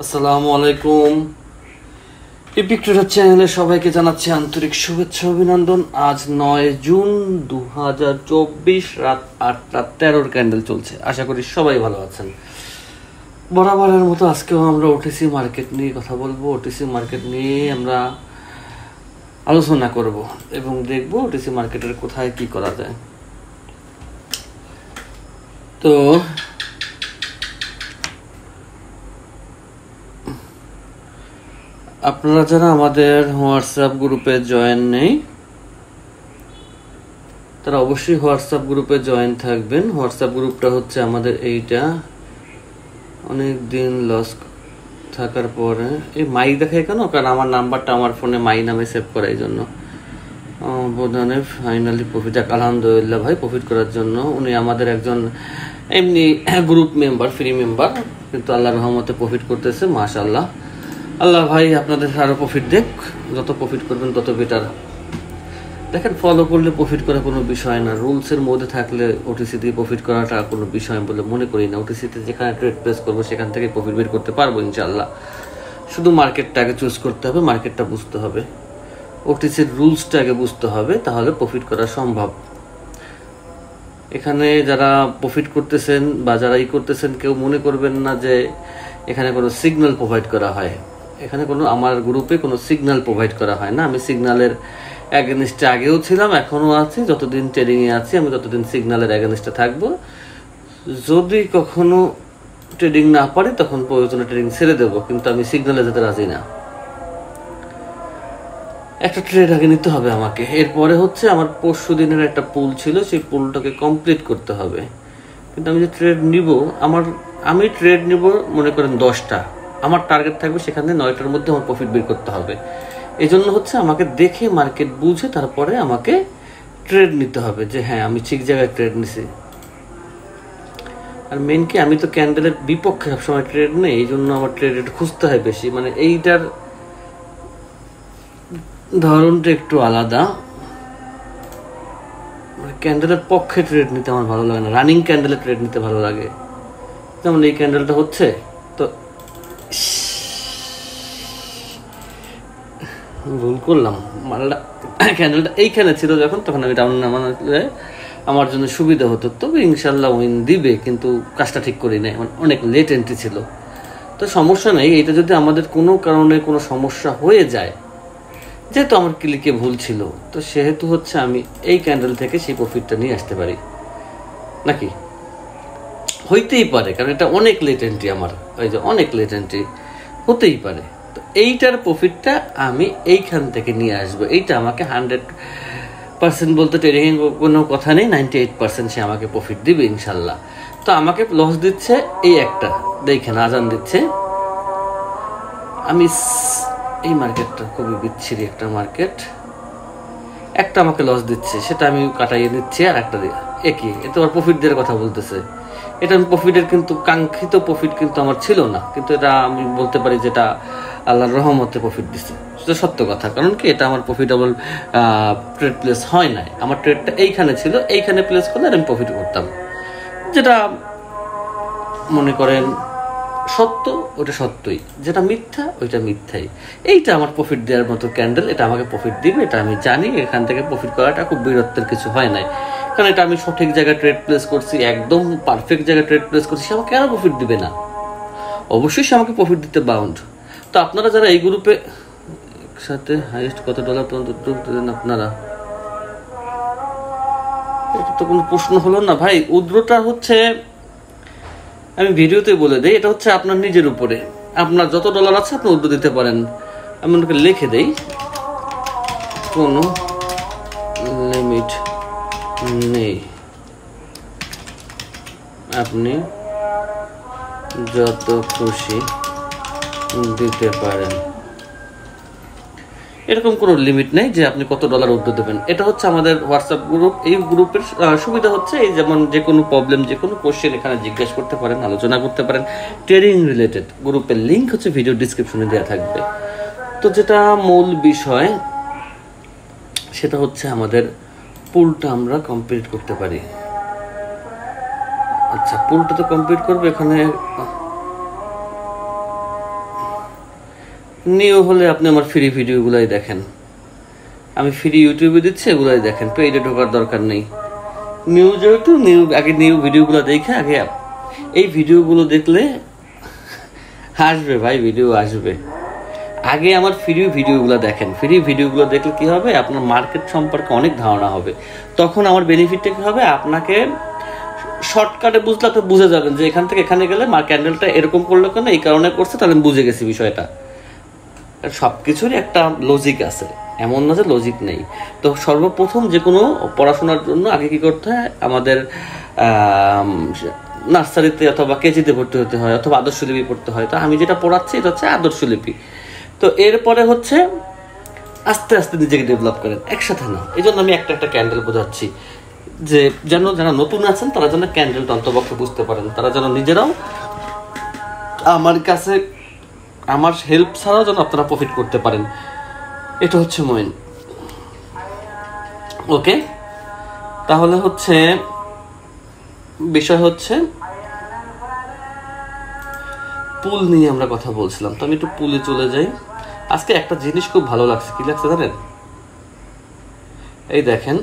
আসসালামু আলাইকুম। Epic tedder চ্যানেলে সবাইকে জানাচ্ছি আন্তরিক শুভেচ্ছা অভিনন্দন। আজ 9 জুন 2024 রাত 8:13 ক্যান্ডেল চলছে। আশা করি সবাই ভালো আছেন। বরাবরের মতো আজকেও আমরা ওটিসি মার্কেট নিয়ে কথা বলবো। ওটিসি মার্কেট নিয়ে আমরা আলোচনা করব এবং দেখব ওটিসি মার্কেটের কোথায় কি করা যায়। তো আপনারা যারা আমাদের হোয়াটসঅ্যাপ গ্রুপে জয়েন নেই তারা অবশ্যই হোয়াটসঅ্যাপ গ্রুপে জয়েন থাকবেন। হোয়াটসঅ্যাপ গ্রুপটা হচ্ছে আমাদের এইটা। অনেক দিন লস থাকার পরে এই মাই দেখায় কেন? কারণ আমার নাম্বারটা আমার ফোনে মাই নামে সেভ করা, এই জন্য। বোধনে ফাইনালি প্রফিট, আলহামদুলিল্লাহ ভাই, প্রফিট করার জন্য উনি আমাদের একজন এমনি গ্রুপ মেম্বার, ফ্রি মেম্বার, কিন্তু আল্লাহর রহমতে প্রফিট করতেছে, মাশাআল্লাহ। আল্লাহ ভাই আপনাদের আরও প্রফিট দেখ, যত প্রফিট করবেন তত বেটার। দেখেন, ফলো করলে প্রফিট করা কোনো বিষয় না। রুলসের মধ্যে থাকলে ওটিসি দিয়ে প্রফিট করাটা কোনো বিষয় বলে মনে করি না। ওটিসিতে যেখানে ট্রেড প্লেস করবো সেখান থেকে প্রফিট বের করতে পারবো ইনশাআল্লাহ। শুধু মার্কেটটাকে চুজ করতে হবে, মার্কেটটা বুঝতে হবে, ওটিসির রুলসটাকে বুঝতে হবে, তাহলে প্রফিট করা সম্ভব। এখানে যারা প্রফিট করতেছেন বা যারা করতেছেন, কেউ মনে করবেন না যে এখানে কোনো সিগন্যাল প্রোভাইড করা হয়। এখানে আমার গ্রুপে কোনো সিগন্যাল প্রোভাইড করা হয় না। আমি সিগন্যালের অ্যাগেনিস্টে আগেও ছিলাম, এখনও আছি। যতদিন ট্রেডিংয়ে আছি আমি ততদিন সিগন্যালের অ্যাগেনিস্টে থাকবো। যদি কখনো ট্রেডিং না পারি তখন প্রয়োজনে ট্রেডিং ছেড়ে দেবো, কিন্তু আমি সিগন্যালে যেতে রাজি না। একটা ট্রেড আগে নিতে হবে আমাকে। এরপরে হচ্ছে আমার পরশু দিনের একটা পুল ছিল, সেই পুলটাকে কমপ্লিট করতে হবে। কিন্তু আমি যে ট্রেড নিব, আমি ট্রেড নিব মনে করেন 10টা, আমার টার্গেট থাকবে সেখানে 9টার মধ্যে আমার প্রফিট বের করতে হবে। এই জন্য হচ্ছে আমাকে দেখে মার্কেট বুঝে তারপরে আমাকে ট্রেড নিতে হবে, যে হ্যাঁ আমি ঠিক জায়গায় ট্রেড নিছি। আর মেন কি, আমি তো ক্যান্ডেলের বিপক্ষে সবসময় ট্রেড নেই, এই জন্য আমার ট্রেড খুঁজতে হয় বেশি। মানে এইটার ধরনটা একটু আলাদা। মানে ক্যান্ডেলের পক্ষে ট্রেড নিতে আমার ভালো লাগে না, রানিং ক্যান্ডেলে ট্রেড নিতে ভালো লাগে। যেমন এই ক্যান্ডেলটা হচ্ছে, তো ভুল করলাম, ক্যান্ডেলটা এইখানে ছিল যখন, তখন আমি ডাউন নামালে আমার জন্য সুবিধা হতো। তবে ইনশাল্লাহ উইন দিবে, কিন্তু কাজটা ঠিক করি নাই, অনেক লেট এন্ট্রি ছিল। তো সমস্যা নেই, এটা যদি আমাদের কোনো কারণে কোনো সমস্যা হয়ে যায়, যেহেতু আমার ক্লিকে ভুল ছিল, তো সেহেতু হচ্ছে আমি এই ক্যান্ডেল থেকে সেই প্রফিটটা নিয়ে আসতে পারি, নাকি? হইতেই পারে, কারণ এটা অনেক লেট এন্ট্রি, আমার ওই যে অনেক লেট এন্ট্রি হতেই পারে। তো এইটার প্রফিটটা আমি এইখান থেকে নিয়ে আসবো। এইটা আমাকে 100% বলতে ট্রেডিং কোনো কথা নেই, 98% সে আমাকে প্রফিট দিবে ইনশাল্লাহ। তো আমাকে লস দিচ্ছে এই একটা, দেখেন আজান দিচ্ছে। আমি এই মার্কেটটা খুবই বিচ্ছিরি একটা মার্কেট, একটা আমাকে লস দিচ্ছে, সেটা আমি কাটাইয়ে নিচ্ছি, আর একটা দিয়ে একই, এ তো আর প্রফিট দেওয়ার কথা বলতেছে। এটা আমি প্রফিটের, কিন্তু কাঙ্ক্ষিত প্রফিট কিন্তু আমার ছিল না, কিন্তু এটা আমি বলতে পারি যেটা আল্লাহর রহমতে প্রফিট দিচ্ছে, সেটা সত্য কথা। কারণ কি, এটা আমার প্রফিটেবল ট্রেড প্লেস হয় নাই। আমার ট্রেডটা এইখানে ছিল, এইখানে প্লেস করলে আমি প্রফিট করতাম। যেটা মনে করেন সত্য, ওটা সত্যই, যেটা মিথ্যা ওইটা মিথ্যাই। এইটা আমার প্রফিট দেওয়ার মতো ক্যান্ডেল, এটা আমাকে প্রফিট দিবে, এটা আমি জানি। এখান থেকে প্রফিট করাটা খুব বীরত্বের কিছু হয় নাই, কারণ এটা আমি সঠিক জায়গায় ট্রেড প্লেস করছি, একদম পারফেক্ট জায়গায় ট্রেড প্লেস করছি। সে আমাকে কেন প্রফিট দিবে না? অবশ্যই সে আমাকে প্রফিট দিতে বাউন্ড। তো আপনারা যারা এই গ্রুপে সাথে হাইয়েস্ট কত ডলার পর্যন্ত দেন আপনারা, এটা তো কোনো প্রশ্ন হলো না ভাই। উদ্রটা হচ্ছে, আমি ভিডিওতে বলে দিই, এটা হচ্ছে আপনার নিজের উপরে। আপনার যত ডলার আছে আপনি উদ্র দিতে পারেন। আমি ওনাকে লিখে দেই, কোনো লিমিট নেই, আপনি যত খুশি দিতে পারেন। এরকম কোনো লিমিট নেই যে আপনি কত ডলার উদ্র দেবেন। এটা হচ্ছে আমাদের হোয়াটসঅ্যাপ গ্রুপ। এই গ্রুপের সুবিধা হচ্ছে এই, যেমন যে কোনো প্রবলেম, যে কোনো কোশ্চেন এখানে জিজ্ঞেস করতে পারেন, আলোচনা করতে পারেন ট্রেডিং রিলেটেড। গ্রুপের লিঙ্ক হচ্ছে ভিডিও ডিসক্রিপশনে দেওয়া থাকবে। তো যেটা মূল বিষয়, সেটা হচ্ছে আমাদের পুলটা আমরা কমপ্লিট করতে পারি। আচ্ছা, পুলটা তো কমপ্লিট করবো। এখানে নিউ হলে আপনি আমার ফ্রি ভিডিওগুলোই দেখেন, আমি ফ্রি ইউটিউবে দিচ্ছি, এগুলোই দেখেন, পেইডে ঢোকার দরকার নেই। নিউ যেহেতু আগে নিউ ভিডিওগুলো দেখে আগে এই ভিডিওগুলো দেখলে আসবে ভাই, ভিডিও আসবে। আগে আমার ফ্রি ভিডিওগুলো দেখেন, ফ্রি ভিডিওগুলো দেখলে কি হবে, আপনার মার্কেট সম্পর্কে অনেক ধারণা হবে। তখন আমার বেনিফিটটা কি হবে, আপনাকে শর্টকাটে বুঝলে আপনি বুঝে যাবেন যে এখান থেকে এখানে গেলে ক্যান্ডেলটা এরকম করলো কেন, এই কারণে করছে, তাহলে আমি বুঝে গেছি বিষয়টা। সব কিছুরই একটা লজিক আছে, এমন না যে লজিক নেই। তো সর্বপ্রথম যে কোনো পড়াশোনার জন্য আগে কি করতে হয়, আমাদের নার্সারিতে অথবা কেজিতে ভর্তি হতে হয়, অথবা আদর্শলিপি পড়তে হয়। তো আমি যেটা পড়াচ্ছি এটা হচ্ছে আদর্শলিপি। তো এরপরে হচ্ছে আস্তে আস্তে নিজেকে ডেভেলপ করেন, একসাথে না। এই জন্য আমি একটা একটা ক্যান্ডেল বোঝাচ্ছি, যে যেন যারা নতুন আছেন তারা যেন ক্যান্ডেলটা অন্তপক্ষে বুঝতে পারেন, তারা যেন নিজেরাও আমার কাছে আমার হেল্প ছাড়াও যেন আপনারা প্রফিট করতে পারেন। এটা হচ্ছে মেইন। ওকে, তাহলে হচ্ছে বিষয় হচ্ছে পুল নিয়ে আমরা কথা বলছিলাম। তো আমি একটু পুলে চলে যাই। আজকে একটা জিনিস খুব ভালো লাগছে, কি লাগছে জানেন? এই দেখেন,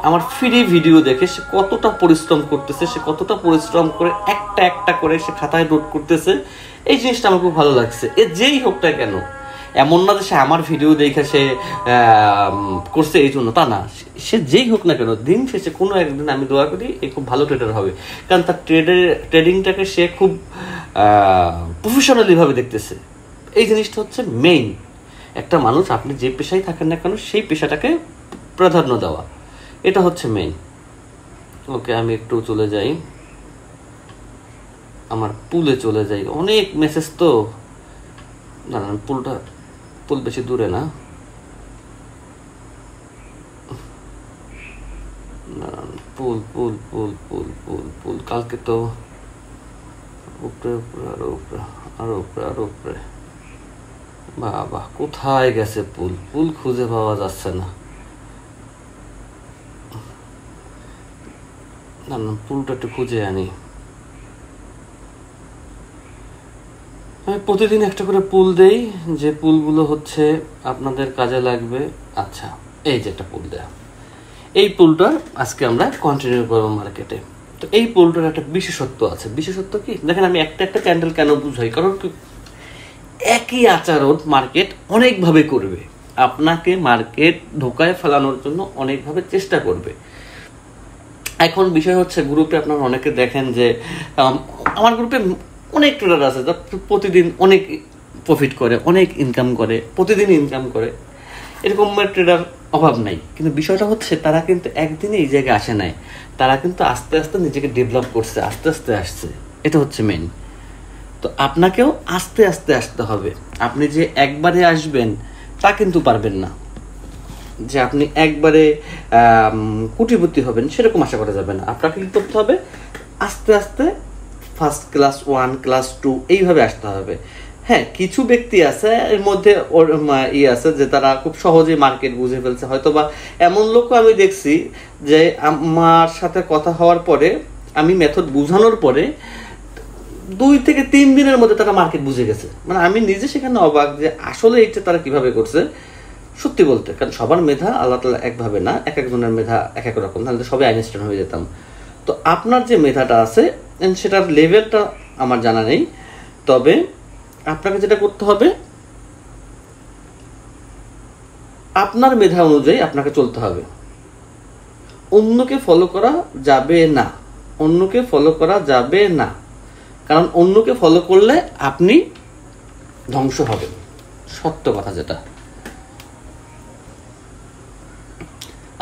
আমার ফ্রি ভিডিও দেখে সে কতটা পরিশ্রম করতেছে, সে কতটা পরিশ্রম করে একটা একটা করে সে খাতায় নোট করতেছে। এই জিনিসটা আমার খুব ভালো লাগছে। এ যেই হোক না কেন, এমন না যে সে আমার ভিডিও দেখে সে করছে এই জন্য, তা না। সে যেই হোক না কেন, দিন শেষে কোনো একদিন আমি দোয়া করি এ খুব ভালো ট্রেডার হবে, কারণ তার ট্রেডিংটাকে সে খুব প্রফেশনালি ভাবে দেখতেছে। এই জিনিসটা হচ্ছে মেইন। একটা মানুষ, আপনি যে পেশায় থাকেন না কেন, সেই পেশাটাকে প্রাধান্য দেওয়া, এটা হচ্ছে মেইন। ওকে, আমি একটু চলে যাই, আমার পুলে চলে যাই। অনেক মেসেজ তো, না পুল বেশি দূরে না, পুল পুল পুল পুল পুল পুল কালকে তো উপরে উপরে আরো উপরে আরো উপরে আরো উপরে। বাবা, কোথায় গেছে পুল? পুল খুঁজে পাওয়া যাচ্ছে না। না না, পুলটা একটু খুঁজে আনি। আমি প্রতিদিন একটা করে পুল দেই, যে পুলগুলো হচ্ছে আপনাদের কাজে লাগবে। আচ্ছা, এই যে একটা পুল দেয়া, এই পুলটা আজকে আমরা কন্টিনিউ করবো মার্কেটে। তো এই পুলটার একটা বিশেষত্ব আছে। বিশেষত্ব কি দেখেন, আমি একটা একটা ক্যান্ডেল কেন বুঝাই, কারণ একই আচরণ মার্কেট অনেকভাবে করবে, আপনাকে মার্কেট ধোকায় ফেলানোর জন্য অনেকভাবে চেষ্টা করবে। এখন বিষয় হচ্ছে, গ্রুপে আপনারা অনেকে দেখেন যে আমার গ্রুপে অনেক ট্রেডার আছে যা প্রতিদিন অনেক প্রফিট করে, অনেক ইনকাম করে, প্রতিদিন ইনকাম করে, এরকম ট্রেডার অভাব নাই। কিন্তু বিষয়টা হচ্ছে, তারা কিন্তু একদিনে এই জায়গায় আসে নাই, তারা কিন্তু আস্তে আস্তে নিজেকে ডেভেলপ করছে, আস্তে আস্তে আসছে। এটা হচ্ছে মেইন। তো আপনাকেও আস্তে আস্তে আসতে হবে। আপনি যে একবারে আসবেন তা কিন্তু পারবেন না, যে আপনি একবারে কোটিপতি হবেন সেরকম আশা করা যাবে না। আপনাকে কি করতে হবে, আস্তে আস্তে ফার্স্ট ক্লাস 1 ক্লাস 2 এইভাবে আসতে হবে। হ্যাঁ, কিছু ব্যক্তি আছে এর মধ্যে আছে যে তারা খুব সহজেই মার্কেট বুঝে ফেলছে, হয়তো বা এমন লোকও আমি দেখছি যে আমার সাথে কথা হওয়ার পরে, আমি মেথড বুঝানোর পরে 2 থেকে 3 দিনের মধ্যে তারা মার্কেট বুঝে গেছে। মানে আমি নিজে সেখানে অবাক যে আসলে এটা তারা কিভাবে করছে। সত্যি বলতে, কারণ সবার মেধা আল্লাহ তাআলা একভাবে না, এক একজনের মেধা এক এক রকম, তাহলে সবাই আইনস্টাইন হয়ে যেতাম। তো আপনার যে মেধাটা আছে সেটার লেভেলটা আমার জানা নেই, তবে আপনাকে যেটা করতে হবে, আপনার মেধা অনুযায়ী আপনাকে চলতে হবে। অন্যকে ফলো করা যাবে না, অন্যকে ফলো করা যাবে না, কারণ অন্যকে ফলো করলে আপনি ধ্বংস হবেন। সত্য কথা যেটা।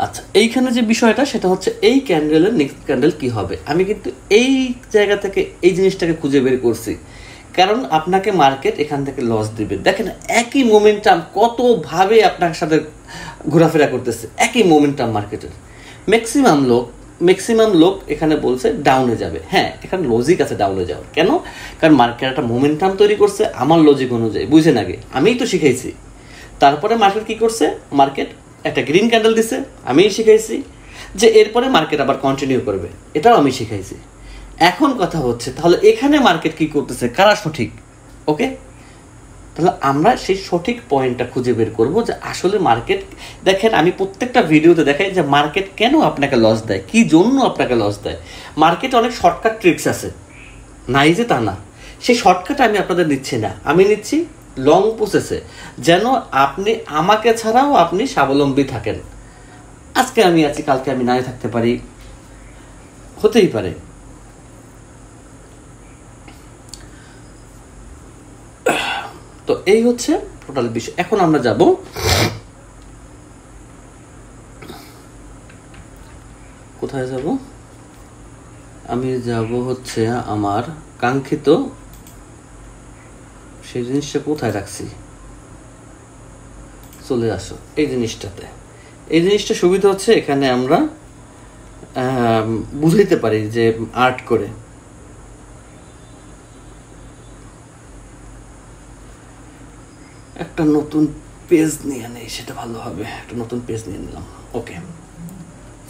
আচ্ছা, এইখানে যে বিষয়টা সেটা হচ্ছে, এই ক্যান্ডেলের নেক্সট ক্যান্ডেল কি হবে। আমি কিন্তু এই জায়গা থেকে এই জিনিসটাকে খুঁজে বের করছি, কারণ আপনাকে মার্কেট এখান থেকে লস দিবে। দেখেন, একই মোমেন্টাম কতভাবে আপনার সাথে ঘোরাফেরা করতেছে, একই মোমেন্টাম মার্কেটের। ম্যাক্সিমাম লোক এখানে বলছে ডাউনে যাবে। হ্যাঁ, এখানে লজিক আছে ডাউনে যাওয়ার। কেন? কারণ মার্কেট একটা মোমেন্টাম তৈরি করছে আমার লজিক অনুযায়ী, বুঝেন? আগে আমিই তো শিখাইছি। তারপরে মার্কেট কি করছে, মার্কেট একটা গ্রিন ক্যান্ডেল দিছে, আমিই শিখাইছি যে এরপরে মার্কেট আবার কন্টিনিউ করবে, এটাও আমি শিখাইছি। এখন কথা হচ্ছে, তাহলে এখানে মার্কেট কি করতেছে, কারা সঠিক? ওকে, তাহলে আমরা সেই সঠিক পয়েন্টটা খুঁজে বের করবো যে আসলে মার্কেট, দেখেন আমি প্রত্যেকটা ভিডিওতে দেখাই যে মার্কেট কেন আপনাকে লস দেয়, কি জন্য আপনাকে লস দেয়। মার্কেটে অনেক শর্টকাট ট্রিক্স আছে, নাই যে তা না, সেই শর্টকাট আমি আপনাদের নিচ্ছি না, আমি নিচ্ছি লং প্রসেসে, যেন আপনি আমাকে ছাড়াও আপনি স্বাবলম্বী থাকেন। আজকে আমি আছি, কালকে আমি নাই থাকতে পারি, হতেই পারে। তো এই হচ্ছে টোটাল বিষয়। এখন আমরা যাব কোথায় যাব, আমি যাব হচ্ছে আমার কাঙ্ক্ষিত সেই জিনিসটা কোথায় রাখছি, চলে আসো এই জিনিসটাতে। এই জিনিসটা সুবিধা হচ্ছে এখানে আমরা বুঝাইতে পারি যে আর্ট করে। একটা নতুন পেজ নিয়ে নেই, সেটা ভালো হবে। একটা নতুন পেজ নিয়ে নিলাম, ওকে।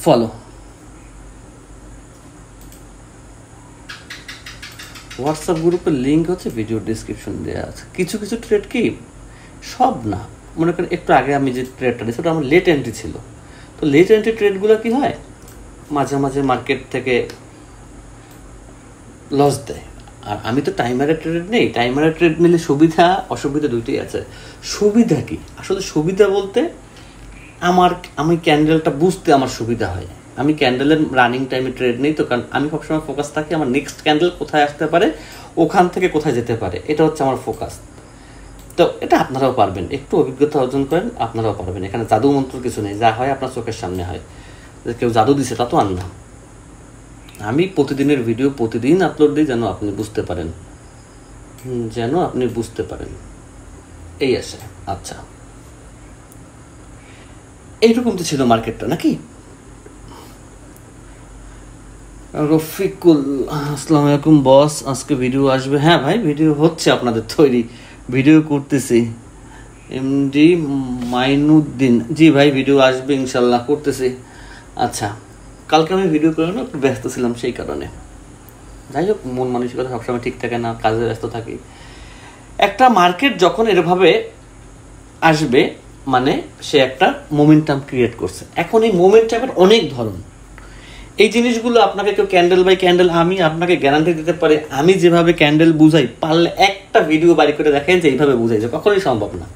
ফলো হোয়াটসঅ্যাপ গ্রুপের লিঙ্ক হচ্ছে ভিডিও ডিসক্রিপশন দেওয়া আছে। কিছু কিছু ট্রেড কি, সব না, মনে করেন একটু আগে আমি যে ট্রেডটা দিয়েছি ওটা আমার লেট এন্ট্রি ছিল। তো লেট এন্ট্রি ট্রেডগুলো কি হয়, মাঝে মাঝে মার্কেট থেকে লস দেয়। আর আমি তো টাইমারের ট্রেড নেই, টাইমারের ট্রেড নিলে সুবিধা অসুবিধা দুইটাই আছে। সুবিধা কি, আসলে সুবিধা বলতে আমি ক্যান্ডেলটা বুঝতে আমার সুবিধা হয়। আমি ক্যান্ডেলের রানিং টাইমে ট্রেড নেই তো, কারণ আমি সবসময় ফোকাস থাকি আমার নেক্সট ক্যান্ডেল কোথায় আসতে পারে, ওখান থেকে কোথায় যেতে পারে, এটা হচ্ছে আমার ফোকাস। তো এটা আপনারাও পারবেন, একটু অভিজ্ঞতা অর্জন করেন, আপনারাও পারবেন। এখানে জাদু মন্ত্র কিছু নেই, যা হয় আপনার চোখের সামনে হয়। কেউ জাদু দিছে তা তো আর না। আমি প্রতিদিনের ভিডিও প্রতিদিন আপলোড দিই যেন আপনি বুঝতে পারেন, এই আসে। আচ্ছা, এইরকম তো ছিল মার্কেটটা নাকি। রফিকুল, আসসালামু আলাইকুম বস, আজকে ভিডিও আসবে? হ্যাঁ ভাই, ভিডিও হচ্ছে আপনাদের তৈরি, ভিডিও করতেছি। এমডি মাইনুদ্দিন, জি ভাই ভিডিও আসবে ইনশাল্লাহ, করতেছি। আচ্ছা, কালকে আমি ভিডিও করে না, একটু ব্যস্ত ছিলাম সেই কারণে। যাই হোক, মন মানসিকতা সবসময় ঠিক থাকে না, কাজে ব্যস্ত থাকি। একটা মার্কেট যখন এরভাবে আসবে মানে সে একটা মোমেন্টাম ক্রিয়েট করছে। এখন এই মোমেন্টামের অনেক ধরন, এই জিনিসগুলো আপনাকে কেউ ক্যান্ডেল বাই ক্যান্ডেল, আমি আপনাকে গ্যারান্টি দিতে পারি, আমি যেভাবে ক্যান্ডেল বুঝাই, পারলে একটা ভিডিও বাড়ি করে দেখেন যে এইভাবে বুঝাই, যে কখনোই সম্ভব না।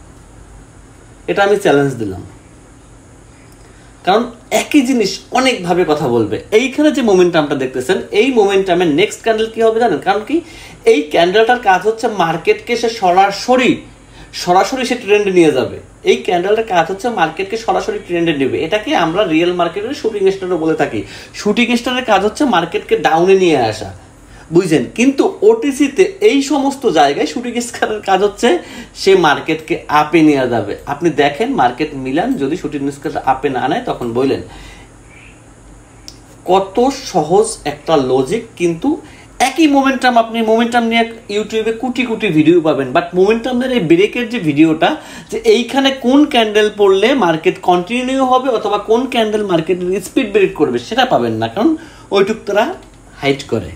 এটা আমি চ্যালেঞ্জ দিলাম, কারণ একই জিনিস অনেকভাবে কথা বলবে। এইখানে যে মোমেন্টামটা দেখতেছেন, এই মোমেন্টামের নেক্সট ক্যান্ডেল কি হবে জানেন? কারণ কি, এই ক্যান্ডেলটার কাজ হচ্ছে মার্কেটকে সে সরাসরি সে ট্রেন্ডে নিয়ে যাবে। এই ক্যান্ডেলটার কাজ হচ্ছে মার্কেটকে সরাসরি ট্রেন্ডে নেবে। এটাকে আমরা রিয়েল মার্কেটের শুটিং স্টারও বলে থাকি। শুটিং স্টারের কাজ হচ্ছে মার্কেটকে ডাউনে নিয়ে আসা, বুঝছেন? কিন্তু ওটিসিতে এই সমস্ত জায়গায় শুটিং স্টারের কাজ হচ্ছে সে মার্কেটকে আপে নিয়ে যাবে। আপনি দেখেন মার্কেট মিলান যদি শুটিং স্টার আপে না নেয়, তখন বললেন কত সহজ একটা লজিক। কিন্তু একই মোমেন্টাম, আপনি মোমেন্টাম নিয়ে ইউটিউবে কোটি কোটি ভিডিও পাবেন, বাট মোমেন্টামের এই ব্রেকের যে ভিডিওটা, যে এইখানে কোন ক্যান্ডেল পড়লে মার্কেট কন্টিনিউ হবে অথবা কোন ক্যান্ডেল মার্কেটের স্পিড ব্রেক করবে, সেটা পাবেন না, কারণ ওইটুক তারা হাইড করে।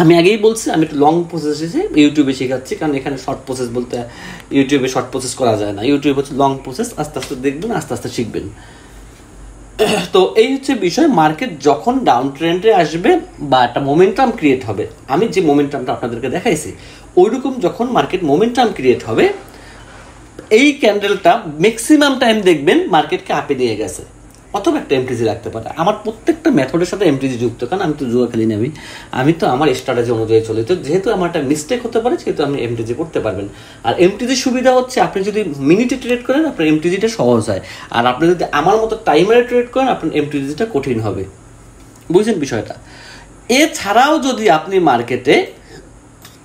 আমি আগেই বলছি, আমি একটু লং প্রসেস ইউটিউবে শেখাচ্ছি, কারণ এখানে শর্ট প্রসেস বলতে ইউটিউবে শর্ট প্রসেস করা যায় না। ইউটিউব হচ্ছে লং প্রসেস, আস্তে আস্তে দেখবেন, আস্তে আস্তে শিখবেন। তো এই হচ্ছে বিষয়, মার্কেট যখন ডাউন ট্রেন্ডে আসবে বা একটা মোমেন্টাম ক্রিয়েট হবে, আমি যে মোমেন্টামটা আপনাদেরকে দেখাইছি ওইরকম যখন মার্কেট মোমেন্টাম ক্রিয়েট হবে, এই ক্যান্ডেলটা ম্যাক্সিমাম টাইম দেখবেন মার্কেটকে আপে নিয়ে গেছে, অথবা একটা এমটিজি রাখতে পারে। আমার প্রত্যেকটা মেথডের সাথে এমটিজি যুক্ত, কারণ আমি তো জুয়া খেলি না, আমি তো আমার স্ট্র্যাটেজি অনুযায়ী চলি। তো যেহেতু আমার একটা মিস্টেক হতে পারে, সেহেতু আমি এমটিজি করতে পারবেন। আর এমটিজির সুবিধা হচ্ছে, আপনি যদি মিনিটে ট্রেড করেন আপনার এমটিজিটা সহজ হয়, আর আপনি যদি আমার মতো টাইমারে ট্রেড করেন আপনার এমটিজিটা কঠিন হবে, বুঝছেন বিষয়টা? এছাড়াও যদি আপনি মার্কেটে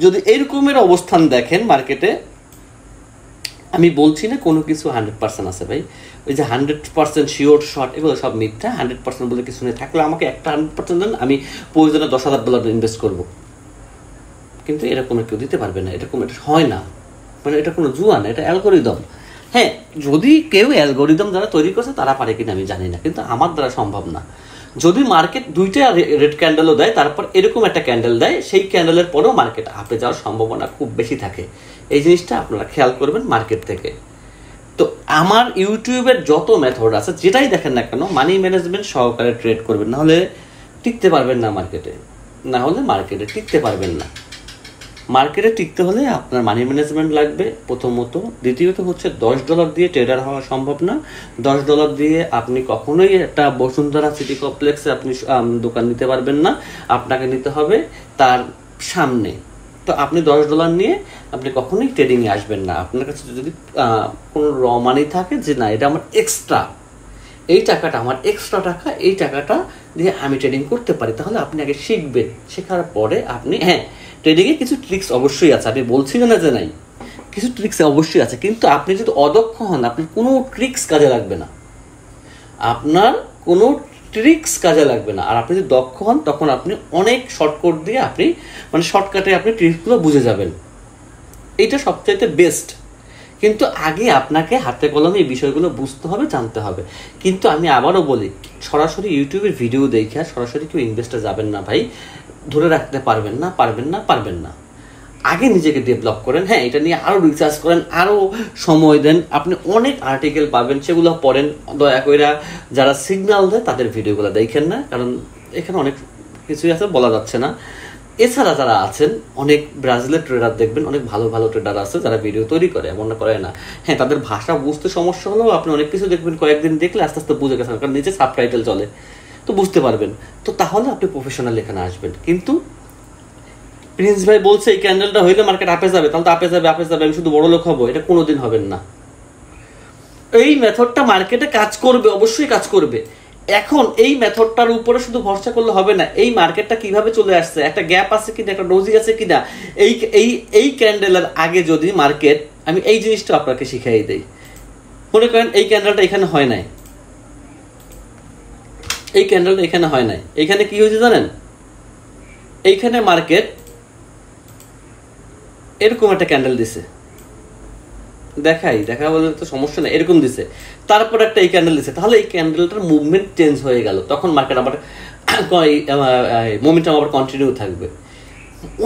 যদি এরকমের অবস্থান দেখেন, মার্কেটে আমি বলছি না কোনো কিছু 100% আছে ভাই, ওই যে 100% শিওর শর্ট, এগুলো সব মিথ্যা। 100% বলে কিছু নেই, থাকলে আমাকে একটা 100% দেন, আমি প্রয়োজনে $10,000 ইনভেস্ট করবো, কিন্তু এরকম কেউ দিতে পারবে না। এটা হয় না, মানে এটা কোনো জুয়া না, এটা অ্যালগোরিদম। হ্যাঁ, যদি কেউ অ্যালগোরিদম যারা তৈরি করছে তারা পারে কিনা আমি জানি না, কিন্তু আমার দ্বারা সম্ভব না। যদি মার্কেট দুইটা রেড ক্যান্ডেলও দেয়, তারপর এরকম একটা ক্যান্ডেল দেয়, সেই ক্যান্ডেলের পরেও মার্কেট আপে যাওয়ার সম্ভাবনা খুব বেশি থাকে। এই জিনিসটা আপনারা খেয়াল করবেন মার্কেট থেকে। তো আমার ইউটিউবের যত মেথড আছে, যেটাই দেখেন না কেন, মানি ম্যানেজমেন্ট সহকারে ট্রেড করবেন, নাহলে টিকতে পারবেন না মার্কেটে। না হলে মার্কেটে টিকতে পারবেন না। মার্কেটে টিকতে হলে আপনার মানি ম্যানেজমেন্ট লাগবে প্রথমত। দ্বিতীয়ত হচ্ছে $10 দিয়ে ট্রেডার হওয়া সম্ভব না। $10 দিয়ে আপনি কখনোই একটা বসুন্ধরা সিটি কমপ্লেক্সে আপনি দোকান নিতে পারবেন না। আপনাকে নিতে হবে তার সামনে। তো আপনি $10 নিয়ে আপনি কখনোই ট্রেডিংয়ে আসবেন না। আপনার কাছে যদি কোনো র মানি থাকে যে না, এটা আমার এক্সট্রা, এই টাকাটা আমার এক্সট্রা টাকা, এই টাকাটা দিয়ে আমি ট্রেডিং করতে পারি, তাহলে আপনি আগে শিখবেন। শেখার পরে আপনি, হ্যাঁ, ট্রেডিংয়ে কিছু ট্রিক্স অবশ্যই আছে, আমি বলছি না যে নাই, কিছু ট্রিক্স অবশ্যই আছে, কিন্তু আপনি যদি অদক্ষ হন, আপনি কোনো ট্রিক্স কাজে লাগবে না, আপনার কোনো ট্রিক্স কাজে লাগবে না। আর আপনি যদি দক্ষ হন, তখন আপনি অনেক শর্টকাট দিয়ে আপনি শর্টকাটে আপনি ট্রিক্সগুলো বুঝে যাবেন। এইটা সবচাইতে বেস্ট। কিন্তু আগে আপনাকে হাতে কলমে এই বিষয়গুলো বুঝতে হবে, জানতে হবে। কিন্তু আমি আবারও বলি, সরাসরি ইউটিউবের ভিডিও দেখে সরাসরি কেউ ইনভেস্টে যাবেন না ভাই। ধরে রাখতে পারবেন না। আগে নিজেকে ডেভেলপ করেন, হ্যাঁ, এটা নিয়ে আরও রিসার্চ করেন, আরও সময় দেন, আপনি অনেক আর্টিকেল পাবেন, সেগুলো পড়েন। দয়া করে যারা সিগন্যাল দেয় তাদের ভিডিওগুলো দেখেন না, কারণ এখানে অনেক কিছুই আছে, বলা যাচ্ছে না। এছাড়া যারা আছেন, অনেক ব্রাজিলের ট্রেডার দেখবেন, অনেক ভালো ভালো ট্রেডার আছে যারা ভিডিও তৈরি করে, এমন করে না। হ্যাঁ, তাদের ভাষা বুঝতে সমস্যা হলেও আপনি অনেক কিছু দেখবেন, কয়েকদিন দেখলে আস্তে আস্তে বুঝে গেছেন, কারণ নিচে সাবটাইটেল চলে, তো বুঝতে পারবেন। তো তাহলে আপনি প্রফেশনাল এখানে আসবেন। কিন্তু প্রিন্স ভাই বলছে এই ক্যান্ডেলটা হইলে মার্কেট আপে যাবে, তাহলে তো আপে যাবে, আমি শুধু বড় লোক হবো, এটা কোনোদিন হবেন না। এই মেথডটা মার্কেটে কাজ করবে, অবশ্যই কাজ করবে। এখন এই মেথডটার উপরে শুধু ভরসা করলে হবে না। এই মার্কেটটা কিভাবে চলে আসছে, একটা গ্যাপ আছে কিনা, একটা ডোজি আছে কিনা, এই এই এই ক্যান্ডেলের আগে যদি মার্কেট, আমি এই জিনিসটা আপনাকে শিখাই দেই। মনে করেন এই ক্যান্ডেলটা এখানে হয় নাই, এখানে কি হয়েছে জানেন? এইখানে মার্কেট এরকম একটা ক্যান্ডেল দিছে, দেখা বলে তো সমস্যা নেই, এরকম দিছে, তারপর একটা এই ক্যান্ডেল দিছে, তাহলে এই ক্যান্ডেলটার মুভমেন্ট চেঞ্জ হয়ে গেল, তখন মার্কেট আবার মোমেন্টাম আবার কন্টিনিউ থাকবে।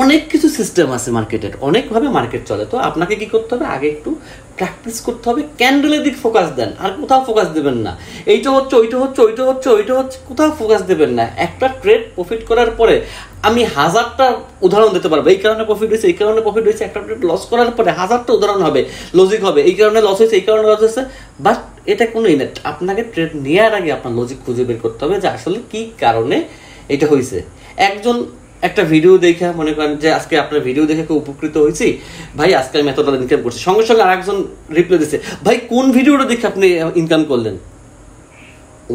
অনেক কিছু সিস্টেম আছে মার্কেটের, অনেকভাবে মার্কেট চলে। তো আপনাকে কি করতে হবে, আগে একটু প্র্যাকটিস করতে হবে, ক্যান্ডেলের দিক ফোকাস দেন, আর কোথাও ফোকাস দেবেন না। এইটা হচ্ছে, কোথাও ফোকাস দেবেন না। একটা ট্রেড প্রফিট করার পরে আমি 1000টা উদাহরণ দিতে পারবো, এই কারণে প্রফিট হয়েছে, এই কারণে প্রফিট হয়েছে। একটা ট্রেড লস করার পরে 1000টা উদাহরণ হবে, লজিক হবে, এই কারণে লস হয়েছে, এই কারণে লস হয়েছে। বাট এটা কোনো ইনেট, আপনাকে ট্রেড নেওয়ার আগে আপনার লজিক খুঁজে বের করতে হবে যে আসলে কি কারণে এটা হয়েছে। একজন একটা ভিডিও দেখে, মনে করেন যে আজকে আপনার ভিডিও দেখে খুব উপকৃত হয়েছি ভাই, আজকে আমি এত টাকা ইনকাম করছি, সঙ্গে সঙ্গে আরেকজন রিপ্লাই দিচ্ছে, ভাই কোন ভিডিওটা দেখে আপনি ইনকাম করলেন?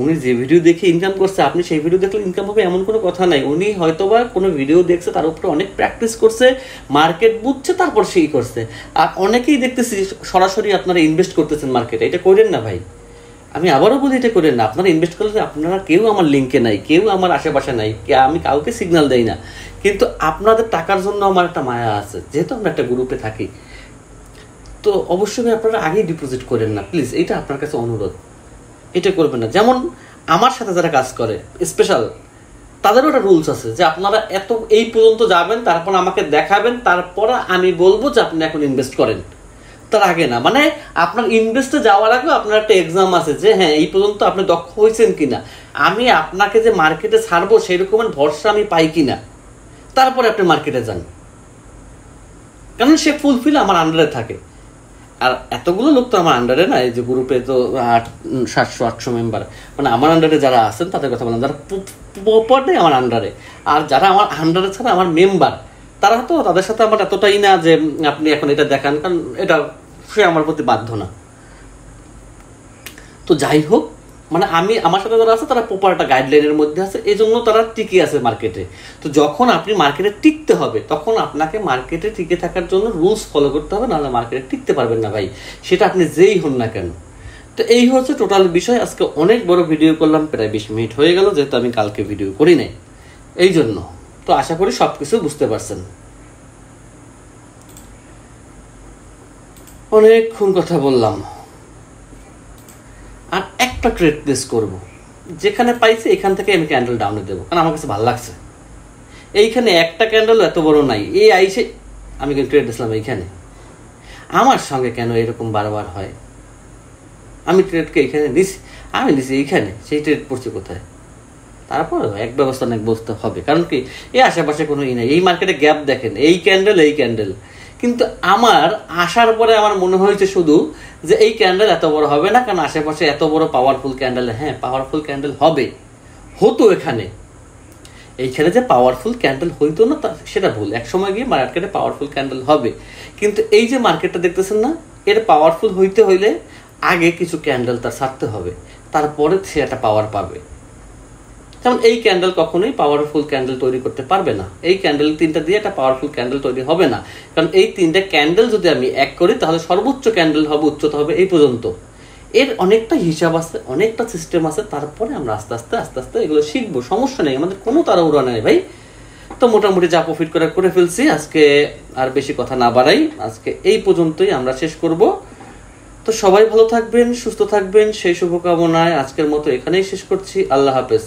উনি যে ভিডিও দেখে ইনকাম করছে, আপনি সেই ভিডিও দেখলে ইনকাম হবে এমন কোনো কথা নাই। উনি হয়তোবা কোনো ভিডিও দেখছে, তার উপরে অনেক প্র্যাকটিস করছে, মার্কেট বুঝছে, তারপর সেই করছে। আর অনেকেই দেখতেছি সরাসরি আপনারা ইনভেস্ট করতেছেন মার্কেটে, এটা করেন না ভাই। আমি আবারও বলি, এটা করেন না। আপনারা ইনভেস্ট করলে, আপনারা কেউ আমার লিঙ্কে নাই, কেউ আমার আশেপাশে নাই, আমি কাউকে সিগন্যাল দেই না, কিন্তু আপনাদের টাকার জন্য আমার একটা মায়া আছে, যেহেতু আমরা একটা গ্রুপে থাকি। তো অবশ্যই আপনারা আগেই ডিপোজিট করেন না প্লিজ, এটা আপনার কাছে অনুরোধ, এটা করবেন না। যেমন আমার সাথে যারা কাজ করে স্পেশাল, তাদেরও একটা রুলস আছে যে আপনারা এই পর্যন্ত যাবেন, তারপর আমাকে দেখাবেন, তারপর আমি বলবো যে আপনি এখন ইনভেস্ট করেন, তার আগে না। মানে আপনার ইনভেস্টে যাওয়ার আগে আপনার একটা এক্সাম আছে যে হ্যাঁ, এই পর্যন্ত আপনি দক্ষ হয়েছেন কিনা, আমি আপনাকে যে মার্কেটে ছাড়বো সেই রকমের ভরসা আমি পাই কিনা, তারপরে আপনি মার্কেটে যান। কারণ সে ফুলফিল আমার আন্ডারে থাকে। আর এতগুলো লোক তো আমার আন্ডারে না, এই যে গ্রুপে তো 700-800 মেম্বার, মানে আমার আন্ডারে যারা আছেন তাদের কথা বললাম, যারা প্রপারলি আমার আন্ডারে। আর যারা আমার আন্ডারে ছাড়া আমার মেম্বার, তারা তো, তাদের সাথে আমার এতটাই না যে আপনি এখন এটা দেখান, কারণ এটা সে আমার প্রতি বাধ্য না। তো যাই হোক, মানে আমার সাথে যারা আছে তারা প্রপার একটা গাইডলাইনের মধ্যে আছে, এই জন্য তারা টিকে আছে মার্কেটে। তো যখন আপনি মার্কেটে টিকতে হবে, তখন আপনাকে মার্কেটে টিকে থাকার জন্য রুলস ফলো করতে হবে, নাহলে মার্কেটে টিকতে পারবেন না ভাই, সেটা আপনি যেই হন না কেন। তো এই হচ্ছে টোটাল বিষয়। আজকে অনেক বড় ভিডিও করলাম, প্রায় 20 মিনিট হয়ে গেল, যেহেতু আমি কালকে ভিডিও করি নাই, এই জন্য। তো আশা করি সব কিছু বুঝতে পারছেন। অনেকক্ষণ কথা বললাম, আর একটা ট্রেড প্লেস করব, যেখানে পাইছি এখান থেকে আমি ক্যান্ডেল ডাউনে দেবো, কারণ আমার কাছে ভালো লাগছে। এইখানে একটা ক্যান্ডেল এত বড় নাই, এই আইসে আমি কিন্তু ট্রেড দিয়েছিলাম এইখানে, আমার সঙ্গে কেন এরকম বারবার হয়? আমি ট্রেডকে এইখানে দিছি, আমি দিছি এইখানে, সেই ট্রেড পড়ছি কোথায়? তারপর এক ব্যবস্থা অনেক বসতে হবে, কারণ কি এই আশেপাশে কোনো ই নাই। এই মার্কেটে গ্যাপ দেখেন, এই ক্যান্ডেল, কিন্তু আমার আসার পরে আমার মনে হয়েছে শুধু যে এই ক্যান্ডেল এত বড় হবে না, কারণ আশেপাশে এত বড় পাওয়ারফুল ক্যান্ডেল। হ্যাঁ, পাওয়ারফুল ক্যান্ডেল হবে, হতো এখানে, এইখানে যে পাওয়ারফুল ক্যান্ডেল হইতো না সেটা ভুল। এক সময় গিয়ে মার্কেটে পাওয়ারফুল ক্যান্ডেল হবে, কিন্তু এই যে মার্কেটটা দেখতেছেন না, এর পাওয়ারফুল হইতে হইলে আগে কিছু ক্যান্ডেল তার ছাড়তে হবে, তারপরে সে একটা পাওয়ার পাবে। যেমন এই ক্যান্ডেল কখনোই পাওয়ারফুল ক্যান্ডেল তৈরি করতে পারবে না, এই ক্যান্ডেল তিনটা দিয়ে একটা পাওয়ারফুল ক্যান্ডেল তৈরি হবে না, কারণ এই তিনটা ক্যান্ডেল যদি আমি এক করি তাহলে সর্বোচ্চ ক্যান্ডেল হবে, উচ্চতা হবে এই পর্যন্ত। এর অনেকটা হিসাব আছে, অনেকটা সিস্টেম আছে, তারপরে আমরা আস্তে আস্তে এগুলো শিখবো, সমস্যা নেই, আমাদের কোনো তাড়াহুড়া নেই ভাই। তো মোটামুটি যা প্রফিট করে ফেলছি, আজকে আর বেশি কথা না বাড়াই, আজকে এই পর্যন্তই আমরা শেষ করব। তো সবাই ভালো থাকবেন, সুস্থ থাকবেন, সেই শুভকামনায় আজকের মতো এখানেই শেষ করছি। আল্লাহ হাফেজ।